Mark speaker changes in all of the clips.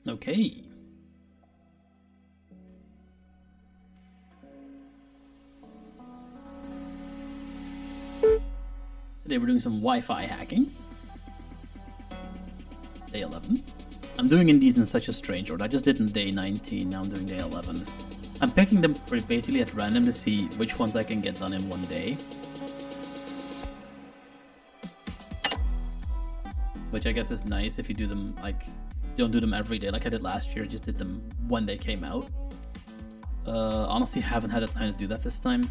Speaker 1: Okay. Today we're doing some Wi-Fi hacking. Day 11. I'm doing these in such a strange order. I just did in day 19, now I'm doing day 11. I'm picking them basically at random to see which ones I can get done in one day. Which I guess is nice if you do them, like, you don't do them every day like I did last year. I just did them when they came out. Honestly, haven't had the time to do that this time.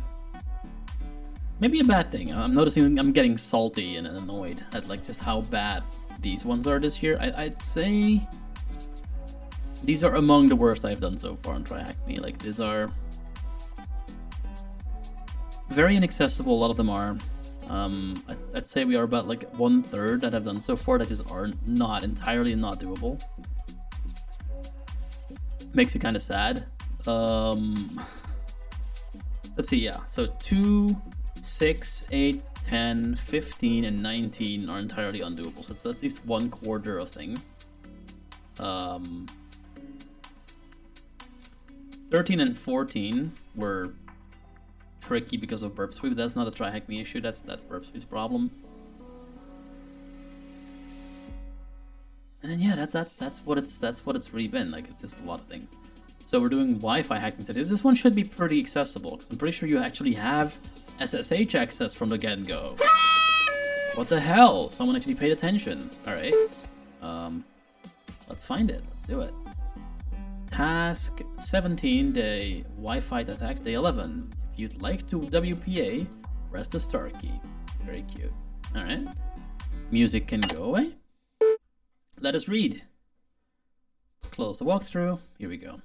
Speaker 1: Maybe a bad thing. I'm noticing I'm getting salty and annoyed at like just how bad these ones are this year. I'd say these are among the worst I've done so far on TryHackMe. Like, these are very inaccessible, a lot of them are. I'd say we are about like 1/3 that I've done so far that just are not entirely not doable. Makes you kind of sad. Let's see, yeah. So 2, 6, 8, 10, 15, and 19 are entirely undoable. So it's at least 1/4 of things. 13 and 14 were tricky because of burp sweep. That's not a TryHackMe issue. That's burp sweep's problem. And then yeah, that's what it's really been. Like, it's just a lot of things. So we're doing Wi-Fi hacking today. This one should be pretty accessible because I'm pretty sure you actually have SSH access from the get-go. What the hell? Someone actually paid attention. All right. Let's find it. Let's do it. Task 17, day Wi-Fi attacks, day 11. If you'd like to WPA, press the star key. Very cute. All right. Music can go away. Let us read. Close the walkthrough. Here we go.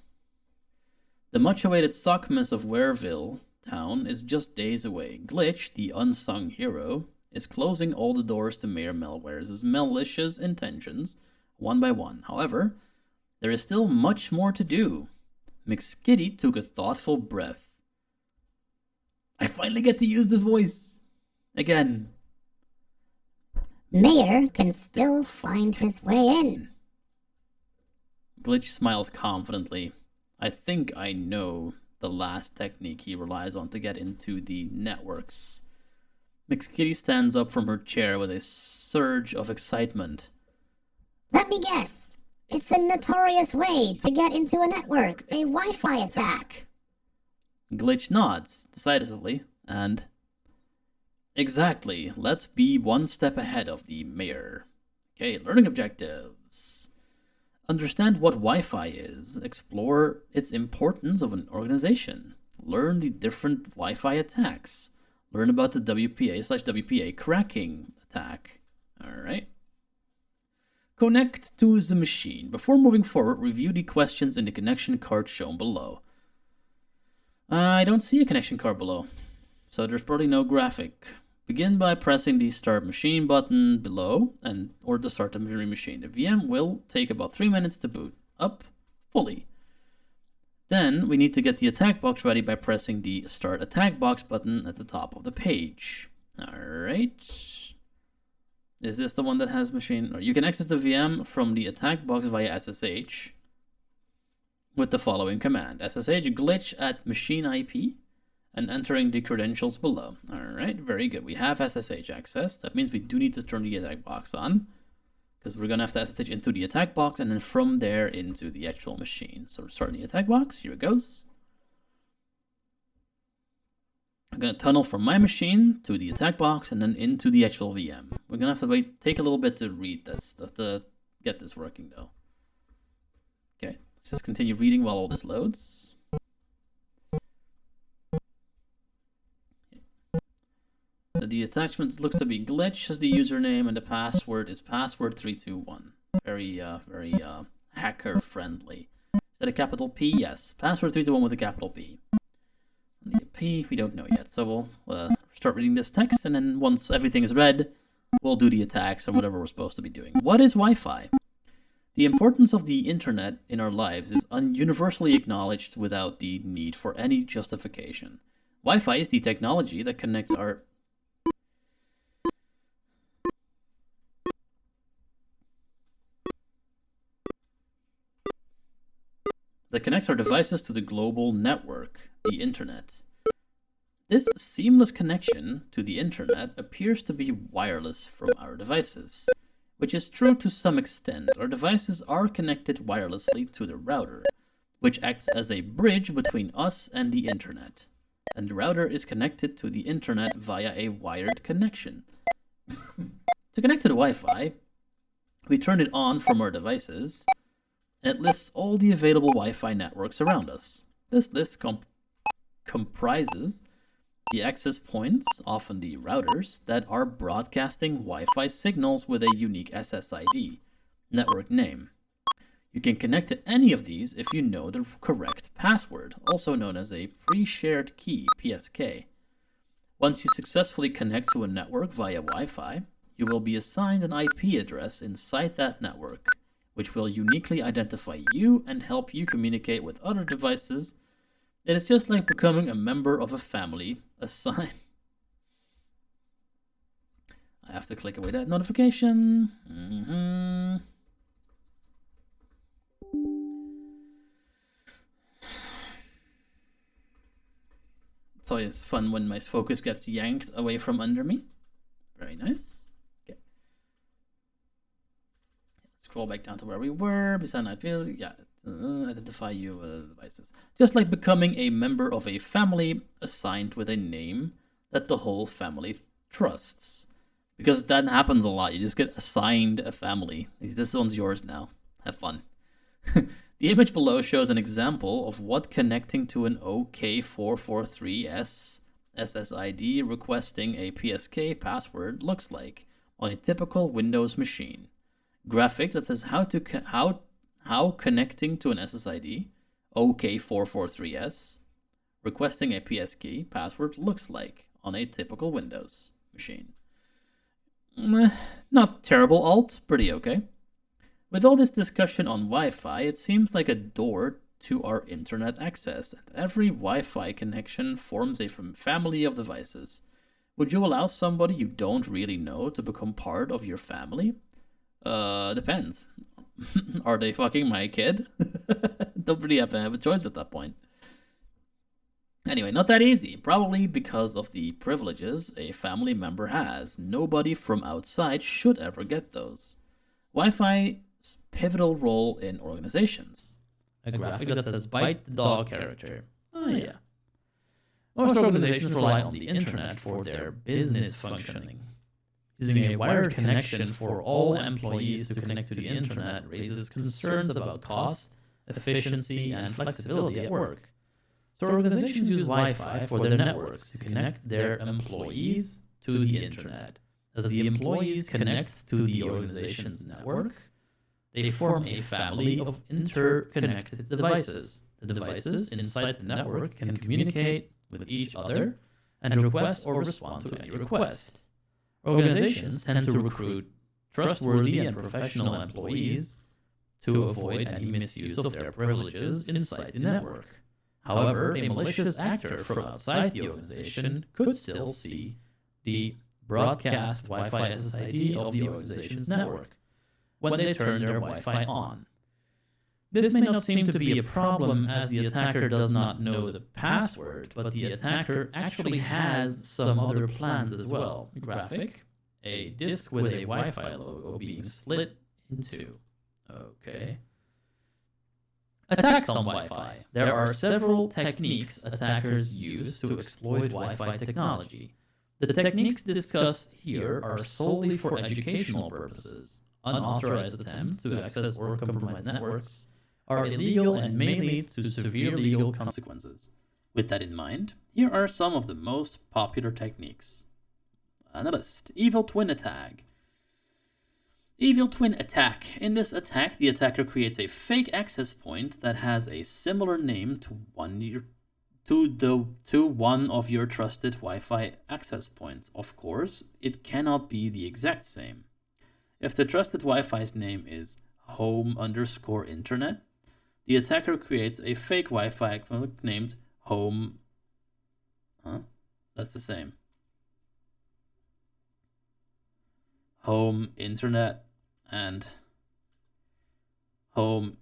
Speaker 1: The much-awaited Sockmas of Wareville town is just days away. Glitch, the unsung hero, is closing all the doors to Mayor Melware's malicious intentions, one by one. However, there is still much more to do. McSkitty took a thoughtful breath. I finally get to use this voice again.
Speaker 2: Mayor can still find his way in.
Speaker 1: Glitch smiles confidently. I think I know the last technique he relies on to get into the networks. McSkitty stands up from her chair with a surge of excitement.
Speaker 2: Let me guess. It's a notorious way to get into a network, a Wi-Fi attack.
Speaker 1: Glitch nods decisively, and... Exactly. Let's be one step ahead of the mayor. Okay, learning objectives. Understand what Wi-Fi is. Explore its importance of an organization. Learn the different Wi-Fi attacks. Learn about the WPA/WPA cracking attack. Alright. Connect to the machine. Before moving forward, review the questions in the connection card shown below. I don't see a connection card below, so there's probably no graphic. Begin by pressing the Start Machine button below or the Start the Machine. The VM will take about 3 minutes to boot up fully. Then we need to get the attack box ready by pressing the Start Attack Box button at the top of the page. Alright. Is this the one that has machine? Or you can access the VM from the attack box via SSH with the following command. SSH glitch at machine IP and entering the credentials below. Alright, very good. We have SSH access. That means we do need to turn the attack box on, because we're going to have to SSH into the attack box and then from there into the actual machine. So we're starting the attack box. Here it goes. I'm going to tunnel from my machine to the attack box and then into the actual VM. We're going to have to take a little bit to read this stuff to get this working though. Okay, let's just continue reading while all this loads. The attachment looks to be glitch as the username, and the password is password321. Very hacker friendly. Is that a capital P? Yes. Password321 with a capital P. The P we don't know yet, so we'll start reading this text, and then once everything is read, we'll do the attacks and whatever we're supposed to be doing. What is Wi-Fi? The importance of the internet in our lives is universally acknowledged without the need for any justification. Wi-Fi is the technology that connects our that connects our devices to the global network, the internet. This seamless connection to the internet appears to be wireless from our devices, which is true to some extent. Our devices are connected wirelessly to the router, which acts as a bridge between us and the internet. And the router is connected to the internet via a wired connection. To connect to the Wi-Fi, we turn it on from our devices, and it lists all the available Wi-Fi networks around us. This list comprises the access points, often the routers, that are broadcasting Wi-Fi signals with a unique SSID, network name. You can connect to any of these if you know the correct password, also known as a pre-shared key, PSK. Once you successfully connect to a network via Wi-Fi, you will be assigned an IP address inside that network, which will uniquely identify you and help you communicate with other devices. It is just like becoming a member of a family assigned. I have to click away that notification. It's always fun when my focus gets yanked away from under me. Very nice. Okay. Scroll back down to where we were. Beside that field, yeah. Identify you devices. Just like becoming a member of a family assigned with a name that the whole family trusts. Because that happens a lot. You just get assigned a family. This one's yours now. Have fun. The image below shows an example of what connecting to an OK443S SSID requesting a PSK password looks like on a typical Windows machine. Graphic that says how connecting to an SSID, OK443S, requesting a PSK password looks like on a typical Windows machine. Not terrible alt, pretty okay. With all this discussion on Wi-Fi, it seems like a door to our internet access, and every Wi-Fi connection forms a family of devices. Would you allow somebody you don't really know to become part of your family? Depends. Are they fucking my kid? Don't really have to have a choice at that point. Anyway, not that easy. Probably because of the privileges a family member has. Nobody from outside should ever get those. Wi-Fi's pivotal role in organizations. A graphic that says bite the dog character. Oh yeah. Most organizations rely on the internet for their business functioning. Using a wired connection for all employees to connect to the internet raises concerns about cost, efficiency, and flexibility at work. So organizations use Wi-Fi for their networks to connect their employees to the internet. As the employees connect to the organization's network, they form a family of interconnected devices. The devices inside the network can communicate with each other and request or respond to any request. Organizations tend to recruit trustworthy and professional employees to avoid any misuse of their privileges inside the network. However, a malicious actor from outside the organization could still see the broadcast Wi-Fi SSID of the organization's network when they turn their Wi-Fi on. This may not seem to be a problem as the attacker does not know the password, but the attacker actually has some other plans as well. Graphic, a disk with a Wi-Fi logo being split in two. Okay. Attacks on Wi-Fi. There are several techniques attackers use to exploit Wi-Fi technology. The techniques discussed here are solely for educational purposes. Unauthorized attempts to access or compromise networks are illegal and may lead to severe legal consequences. With that in mind, here are some of the most popular techniques. On the list, Evil Twin Attack. Evil Twin Attack. In this attack, the attacker creates a fake access point that has a similar name to one of your trusted Wi-Fi access points. Of course, it cannot be the exact same. If the trusted Wi-Fi's name is home_internet, the attacker creates a fake Wi-Fi named home. That's the same. Home internet and home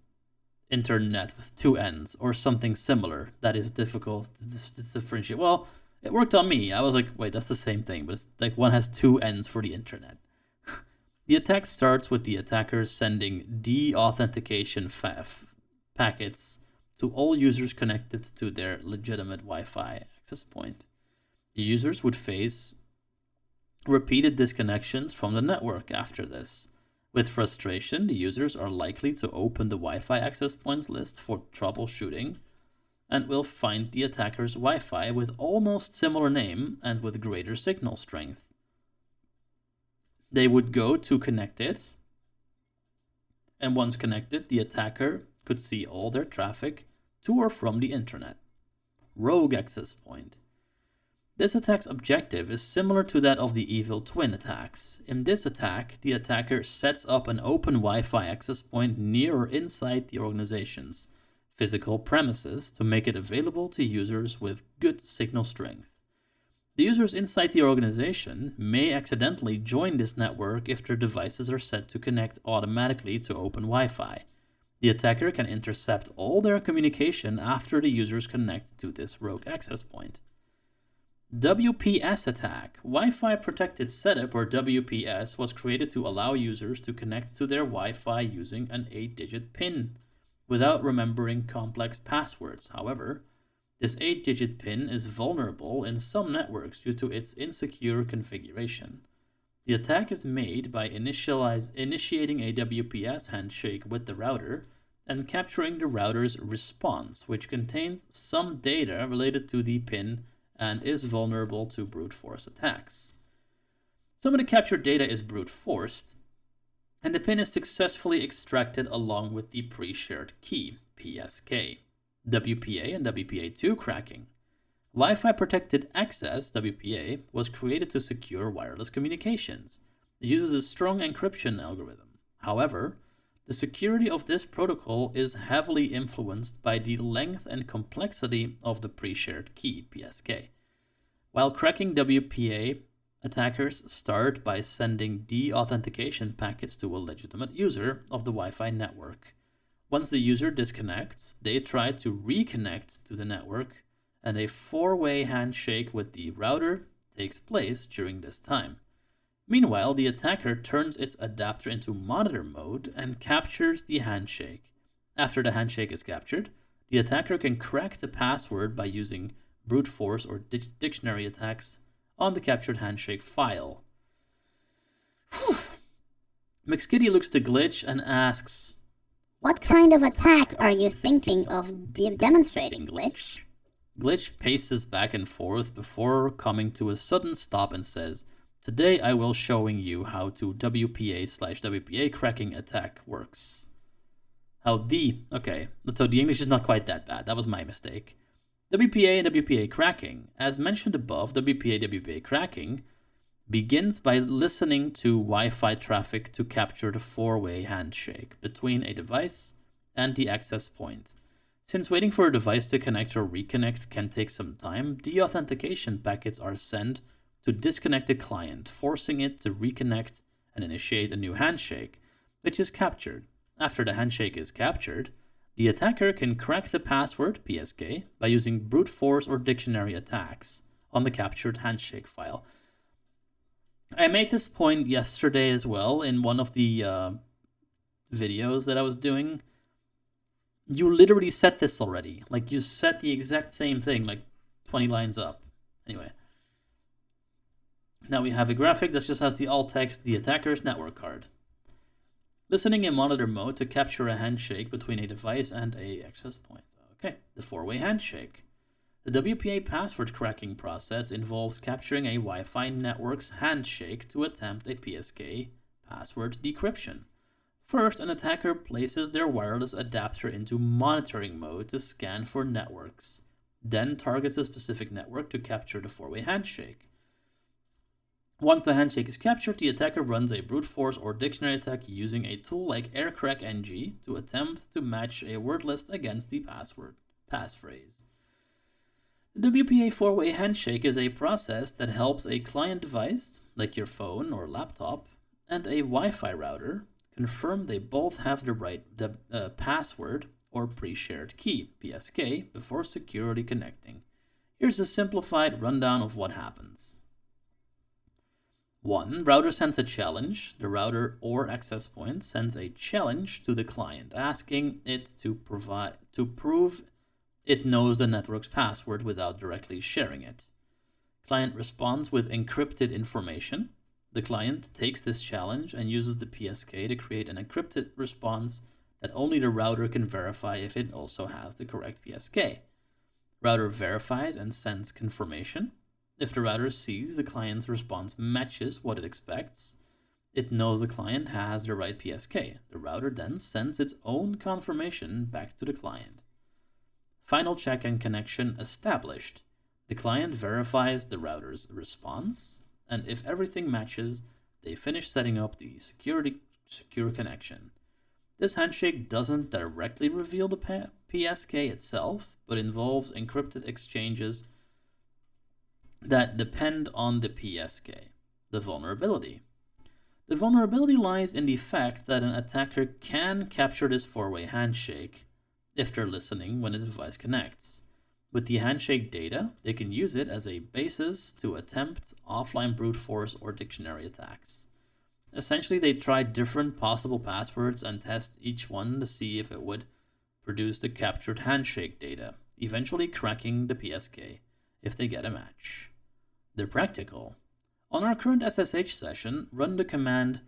Speaker 1: internet with two N's or something similar that is difficult to differentiate. Well, it worked on me. I was like, wait, that's the same thing, but it's like one has two N's for the internet. The attack starts with the attacker sending de-authentication packets to all users connected to their legitimate Wi-Fi access point. The users would face repeated disconnections from the network after this. With frustration, the users are likely to open the Wi-Fi access points list for troubleshooting and will find the attacker's Wi-Fi with almost similar name and with greater signal strength. They would go to connect it, and once connected, the attacker could see all their traffic to or from the internet. Rogue access point. This attack's objective is similar to that of the Evil Twin attacks. In this attack, the attacker sets up an open Wi-Fi access point near or inside the organization's physical premises to make it available to users with good signal strength. The users inside the organization may accidentally join this network if their devices are set to connect automatically to open Wi-Fi. The attacker can intercept all their communication after the users connect to this rogue access point. WPS attack. Wi-Fi protected setup, or WPS, was created to allow users to connect to their Wi-Fi using an 8-digit PIN without remembering complex passwords. However, this 8-digit PIN is vulnerable in some networks due to its insecure configuration. The attack is made by initiating a WPS handshake with the router and capturing the router's response, which contains some data related to the PIN and is vulnerable to brute force attacks. Some of the captured data is brute forced, and the PIN is successfully extracted along with the pre-shared key, PSK. WPA and WPA2 cracking. Wi-Fi protected access, WPA, was created to secure wireless communications. It uses a strong encryption algorithm. However, the security of this protocol is heavily influenced by the length and complexity of the pre-shared key, PSK. While cracking WPA, attackers start by sending de-authentication packets to a legitimate user of the Wi-Fi network. Once the user disconnects, they try to reconnect to the network, and a four-way handshake with the router takes place during this time. Meanwhile, the attacker turns its adapter into monitor mode and captures the handshake. After the handshake is captured, the attacker can crack the password by using brute force or dictionary attacks on the captured handshake file. McSkitty looks to Glitch and asks,
Speaker 2: "What kind of attack are you thinking of demonstrating, Glitch?"
Speaker 1: Glitch paces back and forth before coming to a sudden stop and says, "Today I will showing you how to WPA/WPA cracking attack works." Okay, so the English is not quite that bad. That was my mistake. WPA and WPA cracking. As mentioned above, WPA/WPA cracking begins by listening to Wi-Fi traffic to capture the four-way handshake between a device and the access point. Since waiting for a device to connect or reconnect can take some time, de-authentication packets are sent to disconnect the client, forcing it to reconnect and initiate a new handshake, which is captured. After the handshake is captured, the attacker can crack the password, PSK, by using brute force or dictionary attacks on the captured handshake file. I made this point yesterday as well in one of the videos that I was doing. You literally set this already. Like, you set the exact same thing, like 20 lines up. Anyway. Now we have a graphic that just has the alt text, the attacker's network card. Listening in monitor mode to capture a handshake between a device and a access point. Okay, the four-way handshake. The WPA password cracking process involves capturing a Wi-Fi network's handshake to attempt a PSK password decryption. First, an attacker places their wireless adapter into monitoring mode to scan for networks, then targets a specific network to capture the four-way handshake. Once the handshake is captured, the attacker runs a brute force or dictionary attack using a tool like AirCrackNG to attempt to match a word list against the passphrase. The WPA four-way handshake is a process that helps a client device, like your phone or laptop, and a Wi-Fi router confirm they both have the right password or pre-shared key, PSK, before security connecting. Here's a simplified rundown of what happens. 1. Router sends a challenge. The router or access point sends a challenge to the client, asking it to prove it knows the network's password without directly sharing it. Client responds with encrypted information. The client takes this challenge and uses the PSK to create an encrypted response that only the router can verify if it also has the correct PSK. Router verifies and sends confirmation. If the router sees the client's response matches what it expects, it knows the client has the right PSK. The router then sends its own confirmation back to the client. Final check and connection established. The client verifies the router's response, and if everything matches, they finish setting up the secure connection. This handshake doesn't directly reveal the PSK itself, but involves encrypted exchanges that depend on the PSK. The vulnerability. The vulnerability lies in the fact that an attacker can capture this four-way handshake if they're listening when a device connects. With the handshake data, they can use it as a basis to attempt offline brute force or dictionary attacks. Essentially, they try different possible passwords and test each one to see if it would produce the captured handshake data, eventually cracking the PSK if they get a match. They're practical. On our current SSH session, run the command,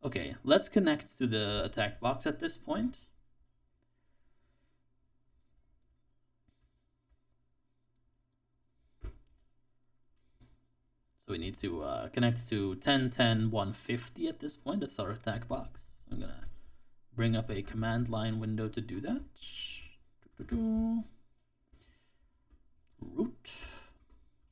Speaker 1: okay, let's connect to the attack box at this point. So we need to connect to 10.10.150 at this point. That's our attack box. I'm gonna bring up a command line window to do that. Root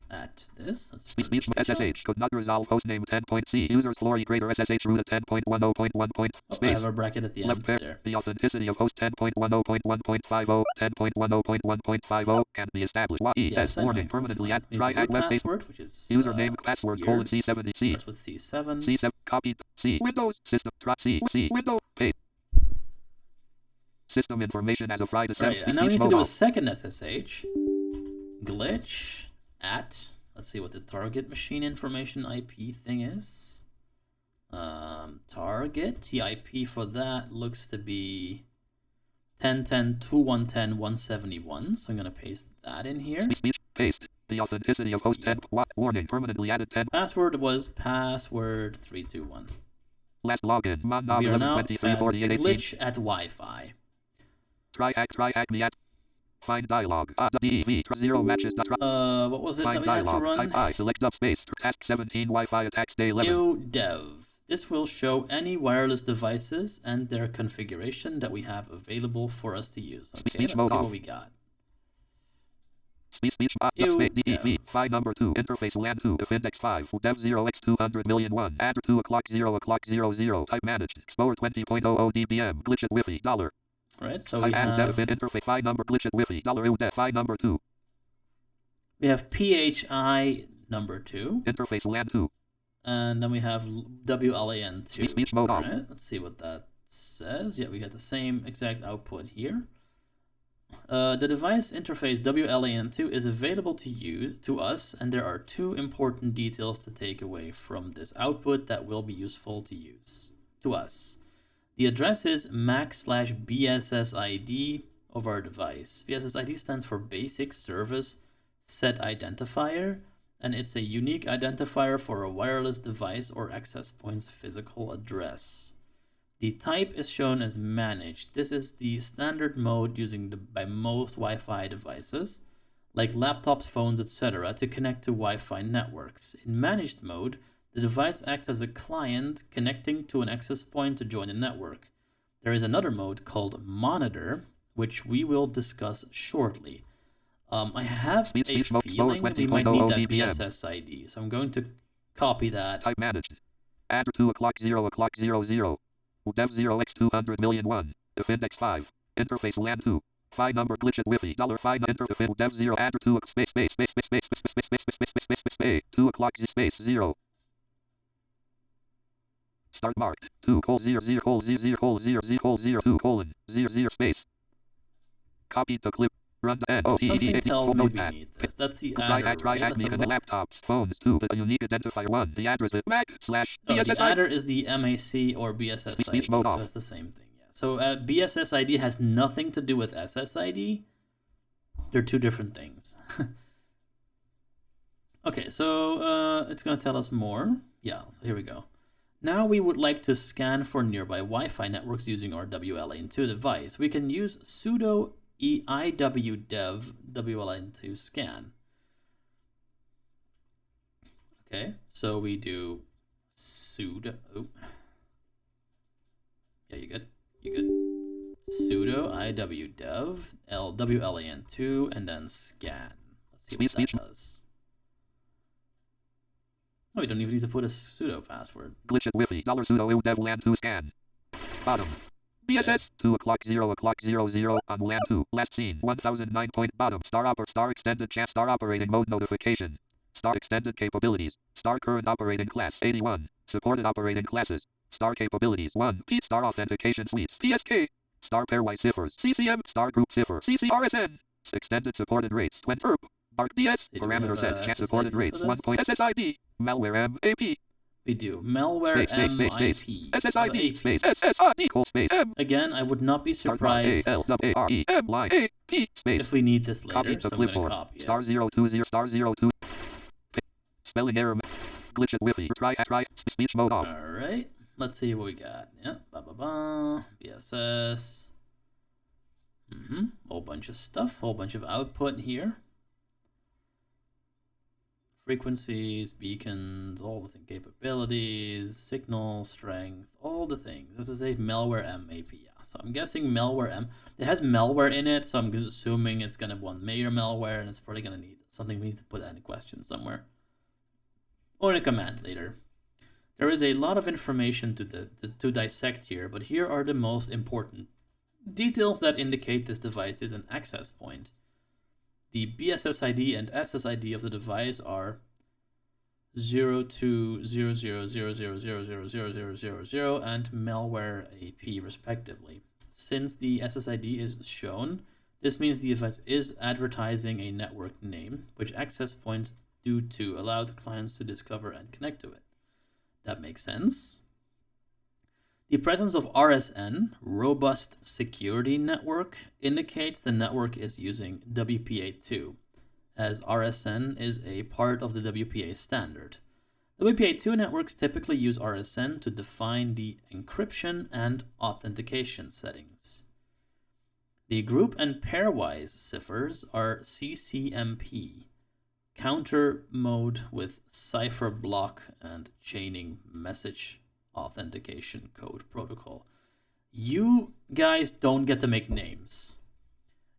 Speaker 1: at this.
Speaker 3: Speech SSH could not resolve hostname 10.c users floor greater SSH root at 10.10.1.
Speaker 1: I have a bracket at the end there.
Speaker 3: The authenticity of host 10.10.1.50, 10.10.1.50 can be established.
Speaker 1: Yes,
Speaker 3: warning permanently at
Speaker 1: try
Speaker 3: web page
Speaker 1: password, which is
Speaker 3: username password
Speaker 1: here.
Speaker 3: colon C70 C.
Speaker 1: Starts with C7.
Speaker 3: C7 copied C Windows system try C Windows paste. System information as a Friday.
Speaker 1: Right, and now we need to do a second SSH. Glitch at, let's see what the target machine information IP thing is. Target, the IP for that looks to be 10.10.2.110.171. So I'm going to paste that in here.
Speaker 3: Speech paste. The authenticity of host 10 warning permanently added 10.
Speaker 1: Password was password 321.
Speaker 3: Last login.
Speaker 1: We are now at glitch at Wi-Fi.
Speaker 3: Try hack me at find dialog. DEV 0 matches.
Speaker 1: What was it
Speaker 3: find
Speaker 1: that we had
Speaker 3: dialog.
Speaker 1: to run?
Speaker 3: Type I select up space. Task 17 Wi-Fi attacks day 11.
Speaker 1: New dev. This will show any wireless devices and their configuration that we have available for us to use. Okay, let's see what we got.
Speaker 3: Speech DEV file number 2 interface LAN 2 if index 5 dev 0x200,000,001 add 2 o'clock 0 o'clock 00 type managed explore 20.00 dBm glitch at Wi-Fi $.
Speaker 1: Right, so we have
Speaker 3: interface file number glitch at Wi-Fi $. File number 2.
Speaker 1: We have PHI number 2.
Speaker 3: Interface LAN 2.
Speaker 1: And then we have WLAN 2.
Speaker 3: Speech mode off.
Speaker 1: Right, let's see what that says. Yeah, we got the same exact output here. The device interface WLAN2 is available to us, and there are two important details to take away from this output that will be useful to us. The address is MAC/BSSID of our device. BSSID stands for Basic Service Set Identifier, and it's a unique identifier for a wireless device or access point's physical address. The type is shown as managed. This is the standard mode used by most Wi-Fi devices, like laptops, phones, etc., to connect to Wi-Fi networks. In managed mode, the device acts as a client connecting to an access point to join a network. There is another mode called monitor, which we will discuss shortly. I have a feeling we might need that BSSID, so I'm going to copy that.
Speaker 3: Type managed. Add 2 o'clock 0 o'clock 00. Dev 0x200,000,001. If index 5. Interface LAN 2. File number glitch at Wi-Fi $. Interface dev 0 add 2 space 2 o'clock space 0. Start marked 2:00:00:00:00:02:00 space Copy to clip. Run the
Speaker 1: Something tells me we
Speaker 3: notepad.
Speaker 1: need this. That's the
Speaker 3: Try
Speaker 1: adder, right? Let's have a look.
Speaker 3: laptops, phones, 2. A unique identifier 1. The address is
Speaker 1: Oh, the
Speaker 3: MAC/BSSID.
Speaker 1: adder is the MAC or BSS
Speaker 3: Speech
Speaker 1: ID,
Speaker 3: mode
Speaker 1: so
Speaker 3: off.
Speaker 1: it's the same thing. Yeah. So BSS ID has nothing to do with SSID. They're two different things. Okay, so it's gonna tell us more. Yeah, here we go. Now we would like to scan for nearby Wi-Fi networks using our WLAN2 device. We can use sudo iwdev WLAN2 scan. Okay, so we do sudo. Oh. Yeah, you good? You good? Sudo iwdev WLAN2 and then scan. Let's see what that does. Oh, we don't even need to put a sudo password.
Speaker 3: Glitches Wi-Fi. $sudo iwdev LAN2 scan. Bottom. BSS 2 o'clock 0 o'clock 00 on LAN 2. Last seen 1009 point bottom. Star extended chat. Star operating mode notification. Star extended capabilities. Star current operating class 81. Supported operating classes. Star capabilities 1. P star authentication suites. PSK. Star pairwise ciphers. CCM. Star group cipher. CCRSN. Extended supported rates 20 ERP. ARC DS. Parameter set. Chat supported rates 1. SSID. Malware MAP.
Speaker 1: We do malware MIP.
Speaker 3: SSID space SSID space M.
Speaker 1: Again, I would not be surprised if we need this later.
Speaker 3: Copy
Speaker 1: so
Speaker 3: to clipboard. Star 020 star 02. Spelling error. Glitched Wi-Fi. Try. Speech mode off.
Speaker 1: All right. Let's see what we got. Yeah. BSS. Whole bunch of stuff. Whole bunch of output here. Frequencies, beacons, all the capabilities, signal strength, all the things. This is a malware MAP. Yeah. So I'm guessing malware M. It has malware in it, so I'm assuming it's gonna want major malware, and it's probably gonna need something we need to put in a question somewhere, or in a command later. There is a lot of information to dissect here, but here are the most important details that indicate this device is an access point. The BSS ID and SSID of the device are 020000000000 and malware AP respectively. Since the SSID is shown, this means the device is advertising a network name, which access points do to allow the clients to discover and connect to it. That makes sense. The presence of RSN, Robust Security Network, indicates the network is using WPA2, as RSN is a part of the WPA standard. WPA2 networks typically use RSN to define the encryption and authentication settings. The group and pairwise ciphers are CCMP, counter mode with cipher block and chaining message authentication code protocol. You guys don't get to make names.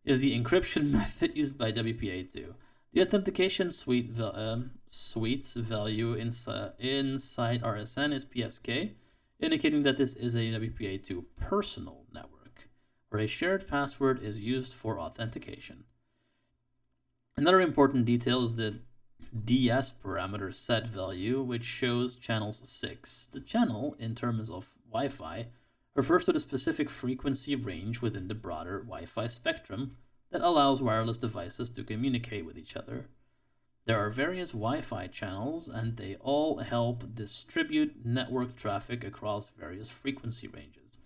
Speaker 1: Is the encryption method used by WPA2. The authentication suite's value inside RSN is PSK, indicating that this is a WPA2 personal network, where a shared password is used for authentication. Another important detail is the DS parameter set value, which shows channels 6. The channel, in terms of Wi-Fi, refers to the specific frequency range within the broader Wi-Fi spectrum that allows wireless devices to communicate with each other. There are various Wi-Fi channels, and they all help distribute network traffic across various frequency ranges,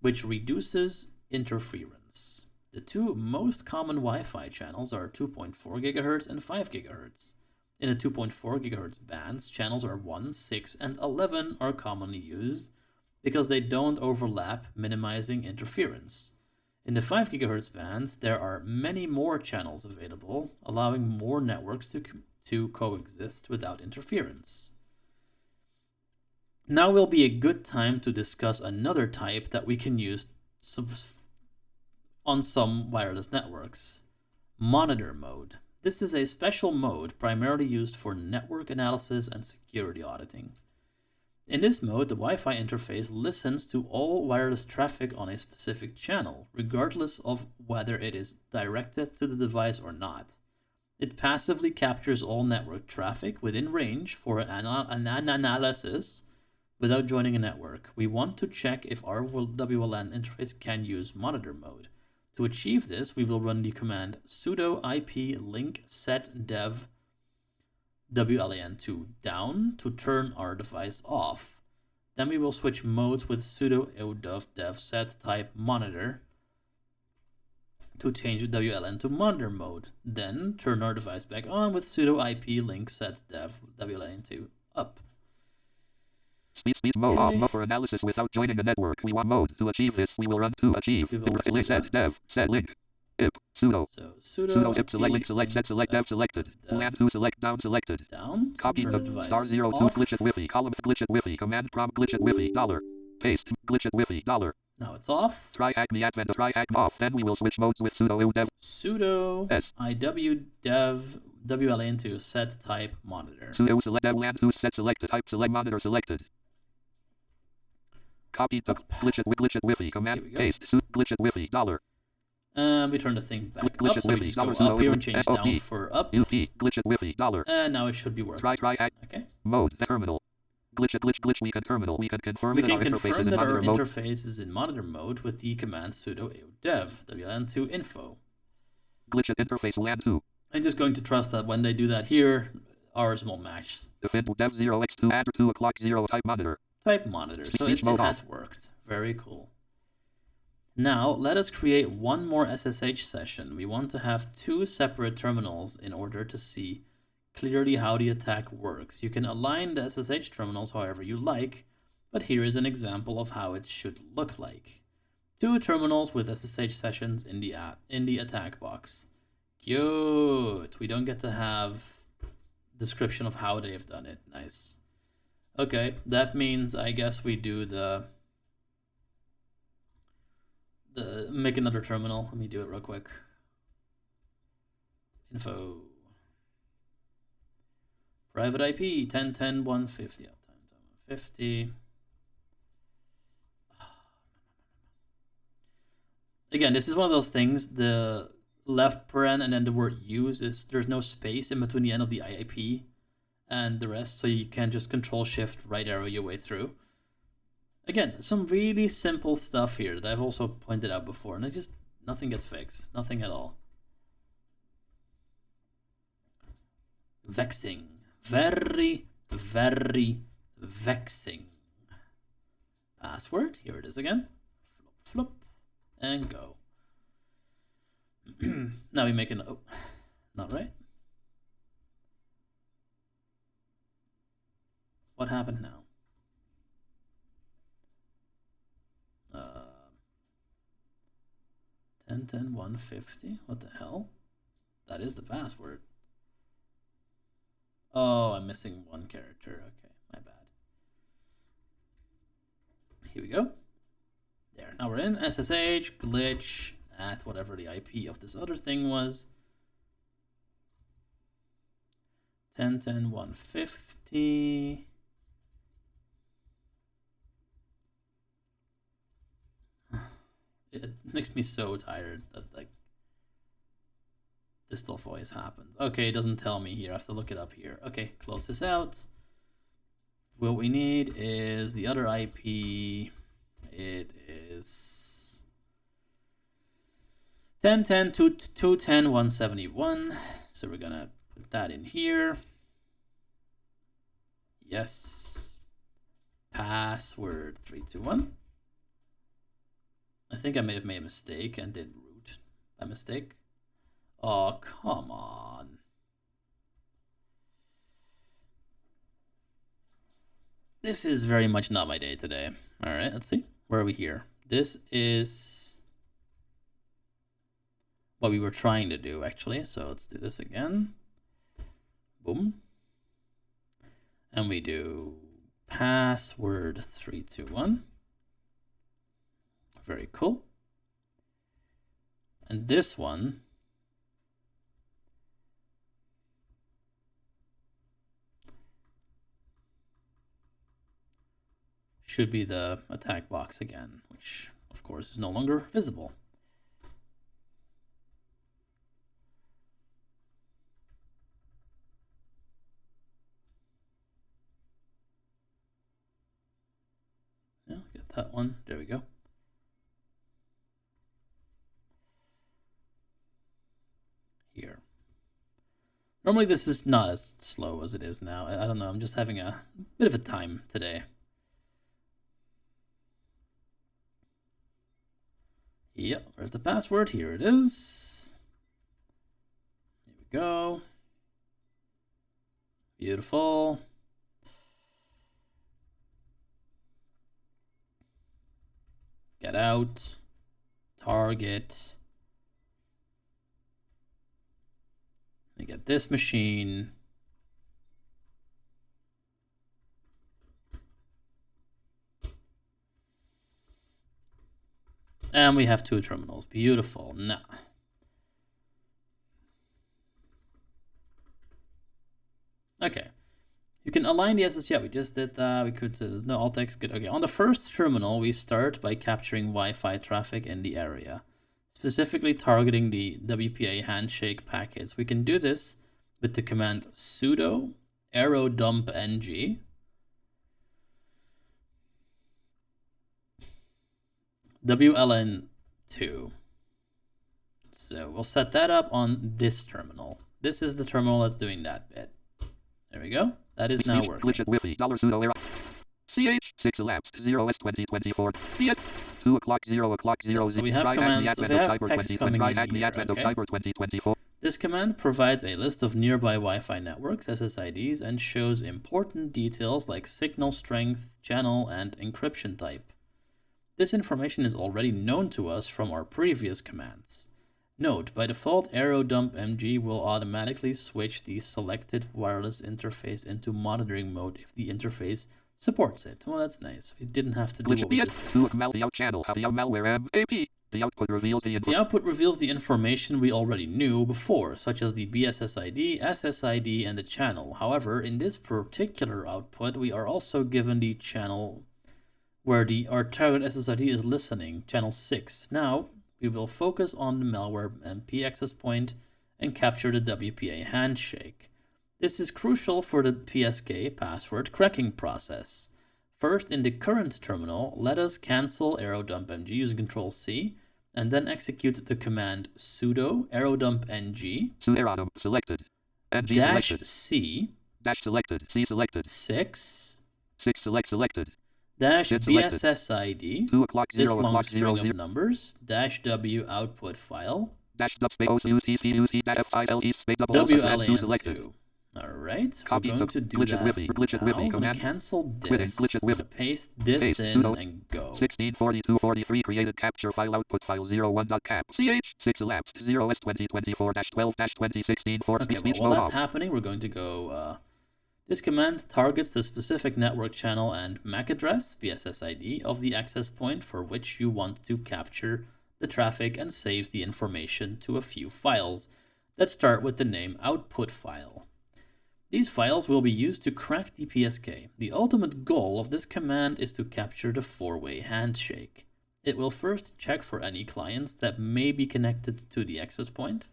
Speaker 1: which reduces interference. The two most common Wi-Fi channels are 2.4 GHz and 5 GHz. In the 2.4 GHz bands, channels are 1, 6, and 11 are commonly used because they don't overlap, minimizing interference. In the 5 GHz bands, there are many more channels available, allowing more networks to coexist without interference. Now will be a good time to discuss another type that we can use on some wireless networks. Monitor mode. This is a special mode primarily used for network analysis and security auditing. In this mode, the Wi-Fi interface listens to all wireless traffic on a specific channel, regardless of whether it is directed to the device or not. It passively captures all network traffic within range for an analysis without joining a network. We want to check if our WLAN interface can use monitor mode. To achieve this, we will run the command sudo ip link set dev WLAN2 down to turn our device off. Then we will switch modes with sudo eudov dev set type monitor to change the WLAN to monitor mode. Then turn our device back on with sudo ip link set dev WLAN2 up.
Speaker 3: Speed mode off mode for analysis without joining a network. We want mode. To achieve this, we will run to achieve. Set dev set link. IP sudo.
Speaker 1: So sudo
Speaker 3: zip select link select set select dev selected. LAN 2 select down selected.
Speaker 1: Down.
Speaker 3: Copy the star 02 glitched Wi-Fi column glitched Wi-Fi command prompt glitched Wi-Fi dollar. Paste glitched Wi-Fi dollar.
Speaker 1: Now it's off.
Speaker 3: Try acme advent try acme off. Then we will switch modes with sudo dev.
Speaker 1: Sudo
Speaker 3: S
Speaker 1: iw dev WLAN2 set type monitor.
Speaker 3: Sudo select dev LAN 2 set selected type select monitor selected. Copy the glitched Wi-Fi command paste glitched Wi-Fi dollar.
Speaker 1: We turn the thing back up, so we just go up here and change down for up.
Speaker 3: Glitched Wi-Fi dollar.
Speaker 1: And now it should be working.
Speaker 3: Try
Speaker 1: okay.
Speaker 3: Mode terminal. Glitch we can terminal. We can confirm that our interface is in
Speaker 1: our
Speaker 3: monitor mode.
Speaker 1: interface is in monitor mode with the command sudo dev WLAN2 info.
Speaker 3: Glitched interface LAN 2.
Speaker 1: I'm just going to trust that when they do that here, ours will match.
Speaker 3: Defend dev 0x2 add 2 o'clock 0 type monitor.
Speaker 1: Type monitor. So it has worked. Very cool. Now, let us create one more SSH session. We want to have 2 separate terminals in order to see clearly how the attack works. You can align the SSH terminals however you like, but here is an example of how it should look like. 2 terminals with SSH sessions in the attack box. Cute! We don't get to have description of how they've done it. Nice. Okay, that means I guess we do the make another terminal. Let me do it real quick. Info. Private IP 10.10.150. 10.10.150. Again, this is one of those things. The left paren and then the word use is there's no space in between the end of the IP and the rest, so you can just control shift right arrow your way through. Again, some really simple stuff here that I've also pointed out before, and it just nothing gets fixed, nothing at all. Vexing, very, very vexing. Password, here it is again. Flop, and go. Now we make an oh, not right. What happened now? 10.10.150. What the hell? That is the password. Oh, I'm missing one character. Okay, my bad. Here we go. There. Now we're in SSH glitch at whatever the IP of this other thing was. 10.10.150. It makes me so tired that like this stuff always happens. Okay, it doesn't tell me here. I have to look it up here. Okay, close this out. What we need is the other IP. It is 10.10.210.171. So we're gonna put that in here. Yes. Password 321. I think I may have made a mistake and did root by mistake. Oh, come on. This is very much not my day today. All right, let's see. Where are we here? This is what we were trying to do, actually. So let's do this again. Boom. And we do password 321. Very cool. And this one should be the attack box again, which of course is no longer visible. Yeah, get that one. There we go. Normally this is not as slow as it is now. I don't know, I'm just having a bit of a time today. Yep, where's the password? Here it is. Here we go. Beautiful. Get out. Target. I get this machine. And we have 2 terminals. Beautiful. Now. Okay. You can align the SSH. Yeah, we just did that. We could no alt text. Good. Okay. On the first terminal, we start by capturing Wi-Fi traffic in the area, specifically targeting the WPA handshake packets. We can do this with the command sudo arrow dump ng WLN2. So we'll set that up on this terminal. This is the terminal that's doing that bit. There we go. That is now working.
Speaker 3: Glitched wifi $sudo error. CH 6 elapsed 0s 2024 PS 2 o'clock 0 o'clock 0
Speaker 1: So we have commands. So we have text coming in here,
Speaker 3: advent of
Speaker 1: okay?
Speaker 3: Cyber 2024.
Speaker 1: This command provides a list of nearby Wi-Fi networks, SSIDs, and shows important details like signal strength, channel, and encryption type. This information is already known to us from our previous commands. Note, by default, arrow dump mg will automatically switch the selected wireless interface into monitoring mode if the interface supports it. Well, that's nice. We didn't have to do what we did.
Speaker 3: The out channel have the malware MAP. The output reveals
Speaker 1: the output reveals the information we already knew before, such as the BSSID, SSID, and the channel. However, in this particular output, we are also given the channel where our target SSID is listening, channel 6. Now, we will focus on the malware MP access point and capture the WPA handshake. This is crucial for the PSK password cracking process. First, in the current terminal, let us cancel arrow dump ng using Control C, and then execute the command sudo arrow dump ng
Speaker 3: sudo selected ng
Speaker 1: dash
Speaker 3: selected
Speaker 1: C
Speaker 3: dash selected C selected
Speaker 1: 6
Speaker 3: selected
Speaker 1: dash
Speaker 3: Get selected.
Speaker 1: BSSID
Speaker 3: 2 o'clock
Speaker 1: this
Speaker 3: 0
Speaker 1: long
Speaker 3: o'clock
Speaker 1: string
Speaker 3: 0
Speaker 1: of numbers dash W output file
Speaker 3: dash dub space UC dash F5 LE space double also slash 2 selected.
Speaker 1: WLAN2. Alright, we're
Speaker 3: Copy
Speaker 1: going
Speaker 3: the
Speaker 1: to do
Speaker 3: glitched
Speaker 1: that
Speaker 3: wifi, glitched
Speaker 1: now.
Speaker 3: wifi
Speaker 1: I'm going
Speaker 3: command.
Speaker 1: to cancel
Speaker 3: Quitting,
Speaker 1: this,
Speaker 3: glitched
Speaker 1: I'm going to
Speaker 3: wifi.
Speaker 1: paste this
Speaker 3: Paste,
Speaker 1: in
Speaker 3: sudo.
Speaker 1: and go.
Speaker 3: 164243 created capture file output file 01.cap ch 6 elapsed 0s 2024-12-2016 4
Speaker 1: Okay,
Speaker 3: speech
Speaker 1: well, while
Speaker 3: mode
Speaker 1: that's
Speaker 3: off.
Speaker 1: happening, we're going to go, this command targets the specific network channel and MAC address, BSSID, of the access point for which you want to capture the traffic and save the information to a few files that start with the name output file. These files will be used to crack the PSK. The ultimate goal of this command is to capture the 4-way handshake. It will first check for any clients that may be connected to the access point.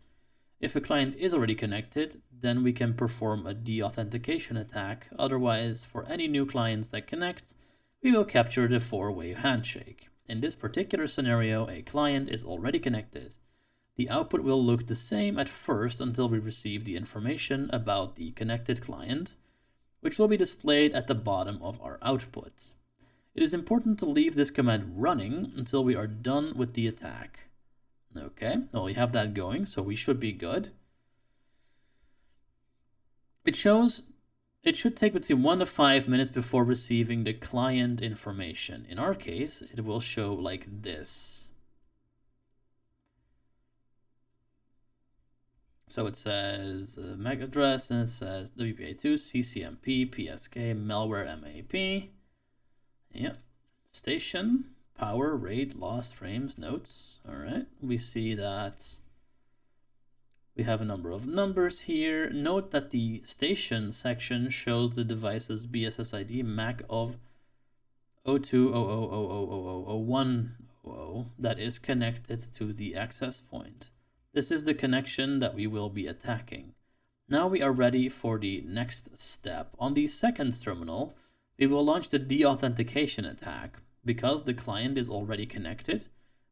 Speaker 1: If a client is already connected, then we can perform a deauthentication attack. Otherwise, for any new clients that connect, we will capture the 4-way handshake. In this particular scenario, a client is already connected. The output will look the same at first until we receive the information about the connected client, which will be displayed at the bottom of our output. It is important to leave this command running until we are done with the attack. Okay, well, we have that going, so we should be good. It should take between 1 to 5 minutes before receiving the client information. In our case, it will show like this. So it says MAC address, and it says WPA2, CCMP, PSK, malware MAP. Yep. Station, power, rate, lost frames, notes. All right. We see that we have a number of numbers here. Note that the station section shows the device's BSSID MAC of 020000000100 that is connected to the access point. This is the connection that we will be attacking. Now we are ready for the next step. On the second terminal, we will launch the deauthentication attack. Because the client is already connected,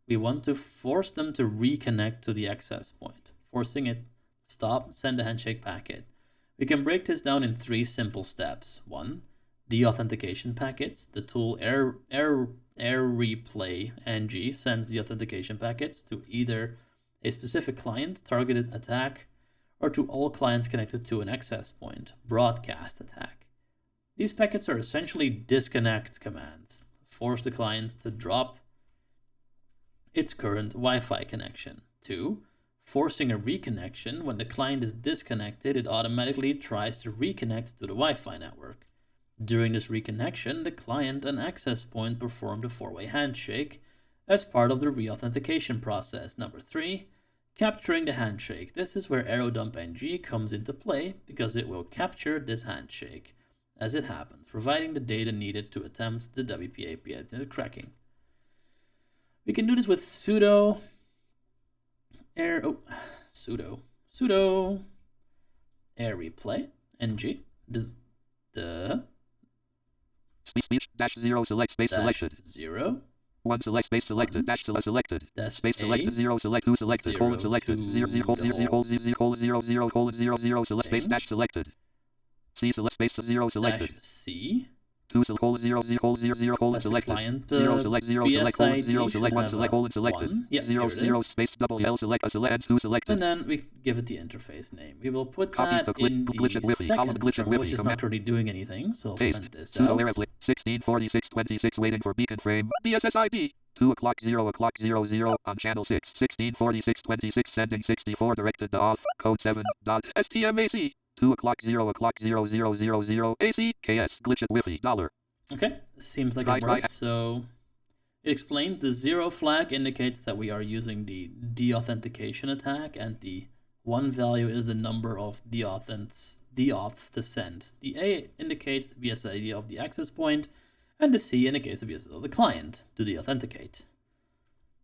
Speaker 1: we want to force them to reconnect to the access point. Forcing it stop, send a handshake packet. We can break this down in 3 simple steps. 1. Deauthentication packets. The tool replay ng sends the authentication packets to either a specific client, targeted attack, or to all clients connected to an access point, broadcast attack. These packets are essentially disconnect commands, force the client to drop its current Wi-Fi connection. 2. Forcing a reconnection. When the client is disconnected, it automatically tries to reconnect to the Wi-Fi network. During this reconnection, the client and access point performed a 4-way handshake as part of the reauthentication process. Number 3. Capturing the handshake. This is where arrow_dump_ng comes into play because it will capture this handshake as it happens, providing the data needed to attempt the WPA cracking. We can do this with sudo air replay ng
Speaker 3: speech dash 0 select space selected
Speaker 1: 0
Speaker 3: 1 select space selected dash selected space
Speaker 1: A,
Speaker 3: selected 0 select 2 selected colon selected 0 0 0 0 0 colon 0 0 select space dash selected C select space 0 selected
Speaker 1: dash C
Speaker 3: 2 colon 0 0 0 0 colon
Speaker 1: That's the
Speaker 3: selected
Speaker 1: client,
Speaker 3: 0 select 0 select colon
Speaker 1: BSID
Speaker 3: 0 select
Speaker 1: should
Speaker 3: 1
Speaker 1: have
Speaker 3: select
Speaker 1: a
Speaker 3: colon selected
Speaker 1: 1. Yep,
Speaker 3: 0
Speaker 1: here it
Speaker 3: 0
Speaker 1: is.
Speaker 3: space double L select a select 2 selected
Speaker 1: And then we give it the interface name. We will put
Speaker 3: Copy
Speaker 1: that
Speaker 3: to click,
Speaker 1: in
Speaker 3: glitch it
Speaker 1: the
Speaker 3: with column
Speaker 1: second
Speaker 3: glitch it
Speaker 1: terminal,
Speaker 3: with
Speaker 1: which is
Speaker 3: command.
Speaker 1: not currently doing anything, so I'll
Speaker 3: Paste.
Speaker 1: send this
Speaker 3: Sudo
Speaker 1: out.
Speaker 3: airplay 164626 waiting for beacon frame BSSID 2 o'clock 0 o'clock 00 on channel 6 164626 sending 64 directed to off code 7 dot stmac 2 o'clock 0 o'clock 0000 AC KS glitch it wifi $.
Speaker 1: Okay, seems like
Speaker 3: Right,
Speaker 1: it worked. So it explains the 0 flag indicates that we are using the deauthentication attack, and the 1 value is the number of deauths to send. The A indicates the BSID of the access point, and the C indicates the BSID of the client to deauthenticate.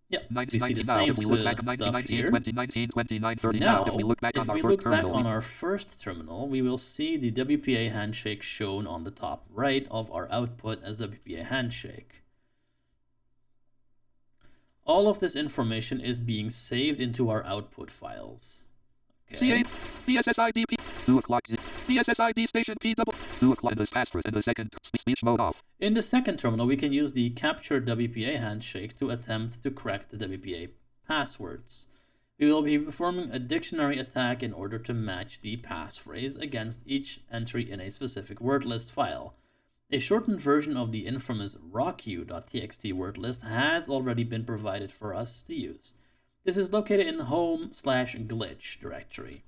Speaker 1: Yep, we see the same
Speaker 3: if we look back
Speaker 1: stuff
Speaker 3: 1919
Speaker 1: here.
Speaker 3: 2019 2930
Speaker 1: Now,
Speaker 3: if we look back
Speaker 1: if
Speaker 3: on
Speaker 1: we
Speaker 3: our first
Speaker 1: look back
Speaker 3: terminal
Speaker 1: on our first terminal, we will see the WPA handshake shown on the top right of our output as WPA handshake. All of this information is being saved into our output files. Okay.
Speaker 3: C8 BSSID 2 o'clock BSSID station P double 2 o'clock in this passphrase in the second speech mode off.
Speaker 1: In the second terminal, we can use the capture WPA handshake to attempt to crack the WPA passwords. We will be performing a dictionary attack in order to match the passphrase against each entry in a specific word list file. A shortened version of the infamous rocku.txt word list has already been provided for us to use. This is located in the home/glitch directory.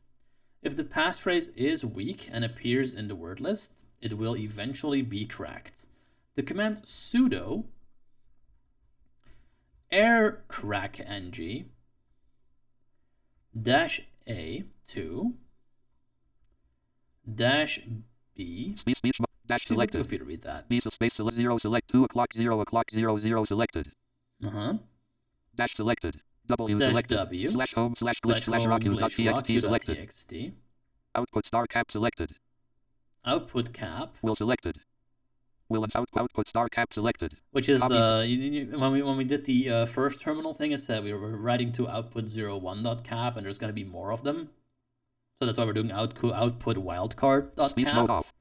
Speaker 1: If the passphrase is weak and appears in the word list, it will eventually be cracked. The command sudo aircrackng -a to -b.
Speaker 3: Speech dash
Speaker 1: See, let the
Speaker 3: selected.
Speaker 1: computer read that.
Speaker 3: B space 0 select 2 o'clock 0 o'clock 00 selected. Dash selected. W
Speaker 1: Dash
Speaker 3: selected.
Speaker 1: W.
Speaker 3: /home/glitch /rocku.txt selected.
Speaker 1: rocku.txt.
Speaker 3: Output star cap selected.
Speaker 1: Output cap,
Speaker 3: Will selected. Will and output star cap selected.
Speaker 1: which is
Speaker 3: Copy.
Speaker 1: when we did the first terminal thing, it said we were writing to output 01.cap, and there's going to be more of them. So that's why we're doing output
Speaker 3: Speech
Speaker 1: wildcard.cap.
Speaker 3: mode off.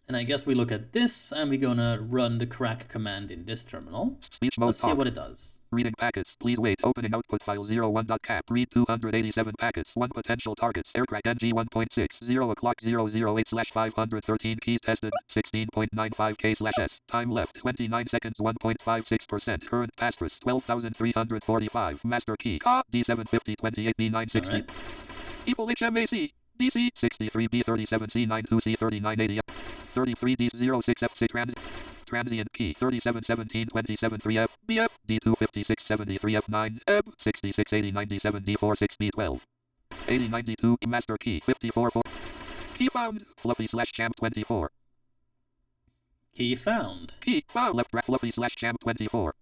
Speaker 1: And I guess we look at this, and we're going to run the crack command in this terminal.
Speaker 3: Speech mode
Speaker 1: Let's see
Speaker 3: off.
Speaker 1: what it does.
Speaker 3: Reading packets. Please wait. Opening output file 01.cap. Read 287 packets. 1 potential targets. Aircrack NG 1.6. 0 o'clock 008/513 keys tested. 16.95K/S. Time left 29 seconds 1.56%. Current passphrase 12,345. Master key. D750 28B960.
Speaker 1: Alright.
Speaker 3: Equal HMAC. DC 63B37C92C 3980. 33D06F6 transient key 371727 BF D25673F9 EB 668097D46B12 8092 master key 54 key found fluffy/champ24
Speaker 1: Key found.
Speaker 3: key found left fluffy/champ24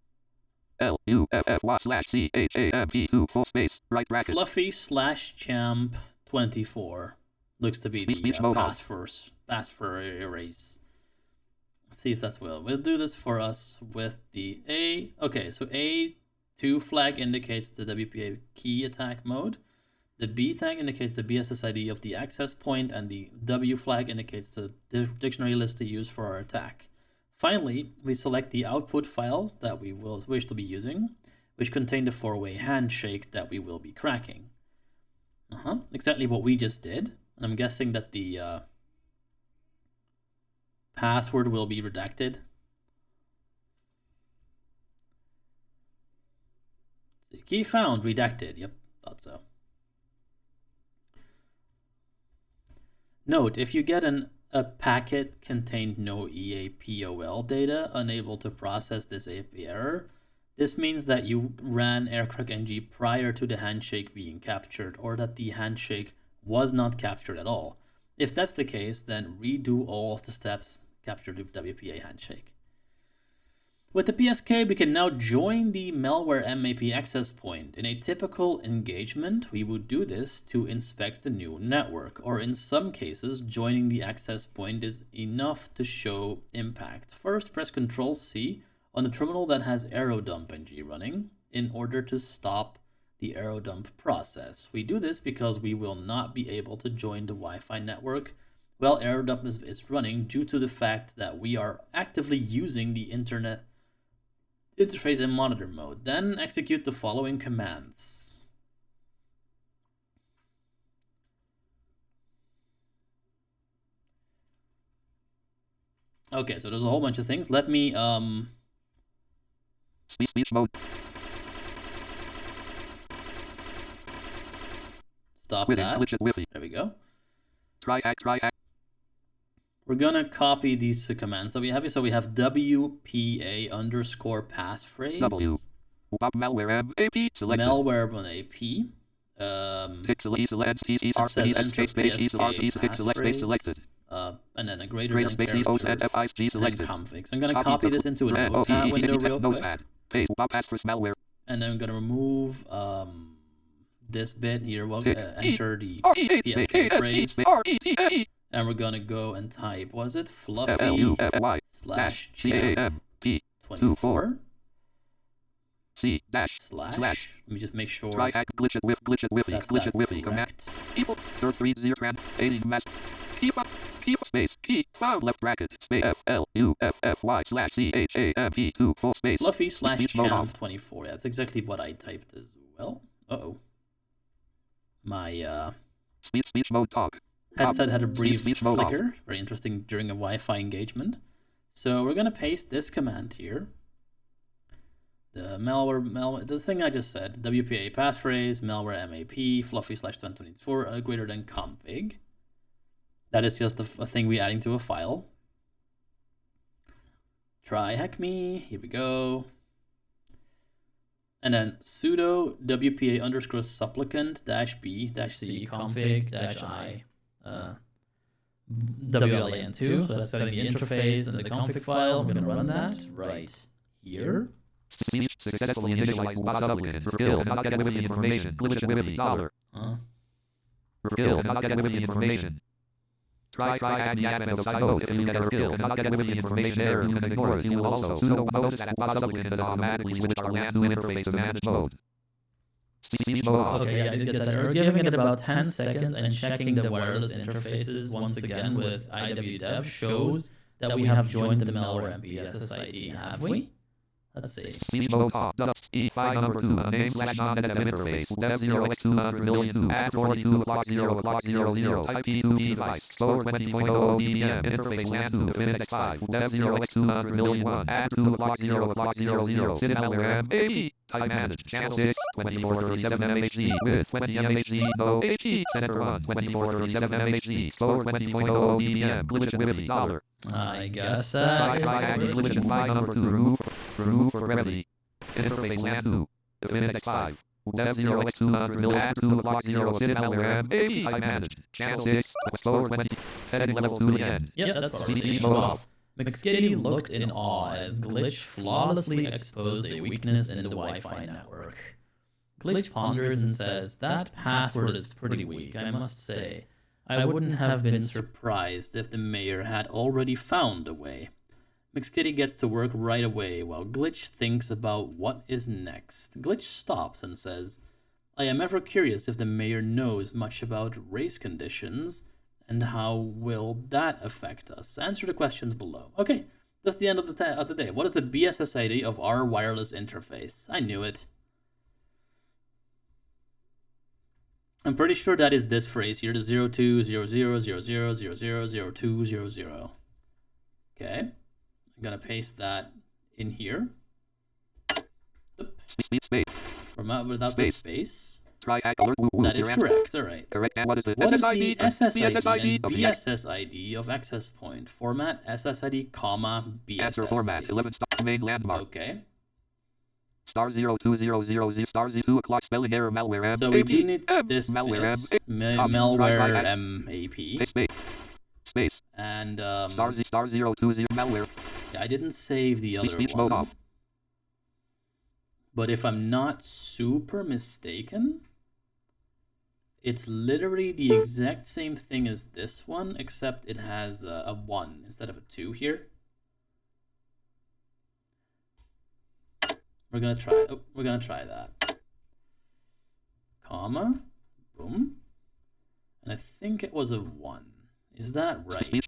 Speaker 3: LUFFY/CHAMP2 full space right bracket
Speaker 1: Fluffy/champ24 looks to be
Speaker 3: Speech
Speaker 1: the
Speaker 3: mode off.
Speaker 1: passphrase. Let's see if that's we'll do this for us with the A. Okay, so A2 flag indicates the WPA key attack mode. The B tag indicates the BSSID of the access point, and the W flag indicates the dictionary list to use for our attack. Finally, we select the output files that we will wish to be using, which contain the four-way handshake that we will be cracking. Exactly what we just did. And I'm guessing that the password will be redacted. Let's see. Key found, redacted. Yep, thought so. Note, if you get a packet contained no EAPOL data, unable to process this API error, this means that you ran aircrack-ng prior to the handshake being captured, or that the handshake was not captured at all. If that's the case, then redo all of the steps, capture the WPA handshake. With the PSK, we can now join the malware MAP access point. In a typical engagement, we would do this to inspect the new network, or in some cases, joining the access point is enough to show impact. First, press Ctrl-C on the terminal that has AeroDump-ng running in order to stop the AeroDump process. We do this because we will not be able to join the Wi-Fi network while AeroDump is running due to the fact that we are actively using the internet interface in monitor mode. Then execute the following commands. Okay, so there's a whole bunch of things. Let me
Speaker 3: Speech mode.
Speaker 1: stop
Speaker 3: Quitting.
Speaker 1: that.
Speaker 3: Switch it. Wi-Fi.
Speaker 1: There we go.
Speaker 3: Try hack.
Speaker 1: We're gonna copy these two commands that we have here. So we have WPA underscore passphrase.
Speaker 3: W. Malware MAP selected.
Speaker 1: Malware on AP.
Speaker 3: Selected.
Speaker 1: And then a greater
Speaker 3: Greater
Speaker 1: than
Speaker 3: spaces
Speaker 1: character
Speaker 3: and FIG selected.
Speaker 1: and config. So I'm gonna copy this into a notepad window real quick.
Speaker 3: Notepad. Paste. Passphrase malware.
Speaker 1: And then I'm gonna remove this bit here. We'll enter the PSK phrase. And we're gonna go and type, was it fluffy slash jam24 slash. Let me just make sure
Speaker 3: Try hack. Glitch it with
Speaker 1: that's
Speaker 3: Wi-Fi. Command.
Speaker 1: correct.
Speaker 3: People. 330 trans. 80 mass. Keep space. Key. Found left bracket. Space. FLUFFY slash CHAMP2 full space.
Speaker 1: Fluffy slash
Speaker 3: Speech mode on.
Speaker 1: jam24. That's exactly what I typed as well. My
Speaker 3: Speech mode talk.
Speaker 1: headset had a brief
Speaker 3: Speech mode off.
Speaker 1: flicker. Very interesting during a Wi-Fi engagement. So we're gonna paste this command here. The malware, the thing I just said, WPA passphrase, malware MAP, fluffy slash 2024, greater than config. That is just a thing we're adding to a file. Try hack me, here we go. And then sudo WPA underscore supplicant dash B dash C config dash I WLAN2. So that's setting the interface and the config file. I'm going to run that right here.
Speaker 3: Speech successfully initialized supplicant. Reveal not get Wi-Fi information. Glitch Wi-Fi dollar. Reveal not get Wi-Fi information. Try add the advent of side mode. If you get a reveal not get Wi-Fi information error, you can ignore it. You will also sudo notice that supplicant has automatically switched our LAN 2 interface to managed mode. Speech mode off.
Speaker 1: Okay, I did get that error. Giving it about 10 seconds and checking the wireless interfaces once again with IWDev shows that we have joined the malware MBSSID, have we? Let's see.
Speaker 3: Speech mode off. E5 number 2. Name slash non-dev interface. Dev 0x200,000,002. Add 42 o'clock 0 o'clock 00. Type P2P device. Explore 20.00 dBm. Interface LAN 2. Index 5. Dev 0x200,000,001. Add 2 o'clock 0 o'clock 00. Sit malware MAP. Type managed. Channel 6. 2437 MHz. With 20 MHz. No HE. Center 1. 2437 MHz. Explore 20.00 dBm. Glitch Wi-Fi dollar.
Speaker 1: I guess that is
Speaker 3: Glitch and 5 number 2. Remove for brevity. Interface LAN 2. Index 5. Dev 0x200 add 2 o'clock 0 sit malware MAP type managed. Channel 6. Explore 20. Heading level 2 the end.
Speaker 1: Yep, that's already off. McSkitty looked in awe as Glitch flawlessly exposed a weakness in the Wi-Fi network. Glitch ponders and says, that password is pretty weak, I must say. I wouldn't have been surprised if the mayor had already found a way. McSkitty gets to work right away while Glitch thinks about what is next. Glitch stops and says, I am ever curious if the mayor knows much about race conditions and how will that affect us. Answer the questions below. Okay, that's the end of the day. What is the BSS ID of our wireless interface? I knew it. I'm pretty sure that is this phrase here, the 020000000200. Okay, I'm gonna paste that in here.
Speaker 3: Space.
Speaker 1: Without the space.
Speaker 3: Try hack alert.
Speaker 1: That is correct. All right.
Speaker 3: Correct. What is the
Speaker 1: What is
Speaker 3: SSID?
Speaker 1: the SSID
Speaker 3: BSSID
Speaker 1: and
Speaker 3: of the
Speaker 1: BSSID of access point? Format SSID, comma, BSSID.
Speaker 3: answer format 11 star main landmark.
Speaker 1: Okay.
Speaker 3: Star 02000 star Z2 o'clock spelling error malware M.
Speaker 1: So we
Speaker 3: AP,
Speaker 1: do need
Speaker 3: M,
Speaker 1: this
Speaker 3: malware
Speaker 1: bit, malware
Speaker 3: Try
Speaker 1: MAP.
Speaker 3: Space.
Speaker 1: And
Speaker 3: Star 020 malware.
Speaker 1: I didn't save the other
Speaker 3: Speech
Speaker 1: one.
Speaker 3: mode off.
Speaker 1: But if I'm not super mistaken, it's literally the exact same thing as this one, except it has a 1 instead of a 2 here. We're gonna try that. Comma, boom, and I think it was a 1. Is that right?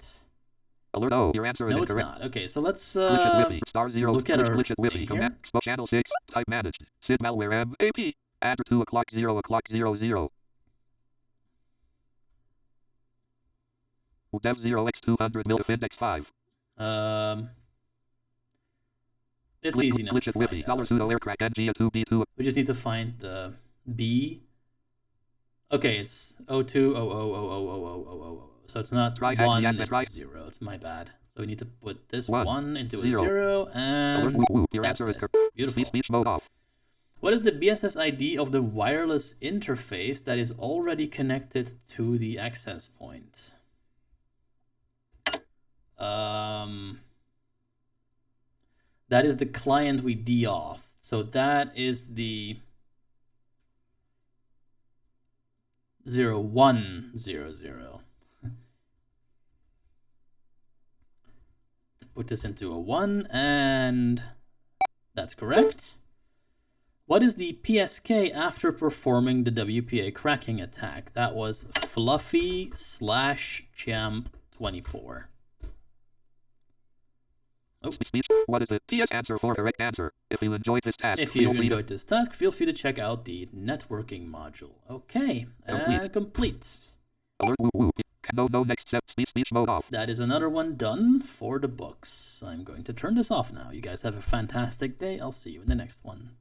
Speaker 3: Alert! Oh, your answer is
Speaker 1: No,
Speaker 3: incorrect.
Speaker 1: it's not. Okay, so let's
Speaker 3: Star 0
Speaker 1: look at our
Speaker 3: glitch Wi-Fi.
Speaker 1: thing
Speaker 3: Command
Speaker 1: here.
Speaker 3: channel 6 type managed. SID malware M AP. Add 2 o'clock 0 o'clock 00. Dev 0x200 mil index 5.
Speaker 1: It's easy enough to
Speaker 3: Wi-Fi.
Speaker 1: find
Speaker 3: Dollar
Speaker 1: out.
Speaker 3: pseudo aircraft NG2B2.
Speaker 1: We just need to find the B. Okay, it's 0200000000. So it's not
Speaker 3: Try
Speaker 1: 1,
Speaker 3: hack the
Speaker 1: it's
Speaker 3: try.
Speaker 1: 0. It's my bad. So we need to put this
Speaker 3: 1,
Speaker 1: 1 into
Speaker 3: 0.
Speaker 1: a 0,
Speaker 3: Alert!
Speaker 1: and
Speaker 3: Your
Speaker 1: that's
Speaker 3: answer is
Speaker 1: it.
Speaker 3: correct.
Speaker 1: Beautiful.
Speaker 3: Speech mode off.
Speaker 1: What is the BSS ID of the wireless interface that is already connected to the access point? That is the client we deauth. So that is the 0100. Put this into a 1, and that's correct. What is the PSK after performing the WPA cracking attack? That was Fluffy/Champ24. Oh.
Speaker 3: Speech. What is the PS answer for correct answer? If you enjoyed this task,
Speaker 1: If you enjoyed this task, feel free to check out the networking module. Okay, complete.
Speaker 3: Alert! No next step. Speech mode off.
Speaker 1: That is another one done for the books. I'm going to turn this off now. You guys have a fantastic day. I'll see you in the next one.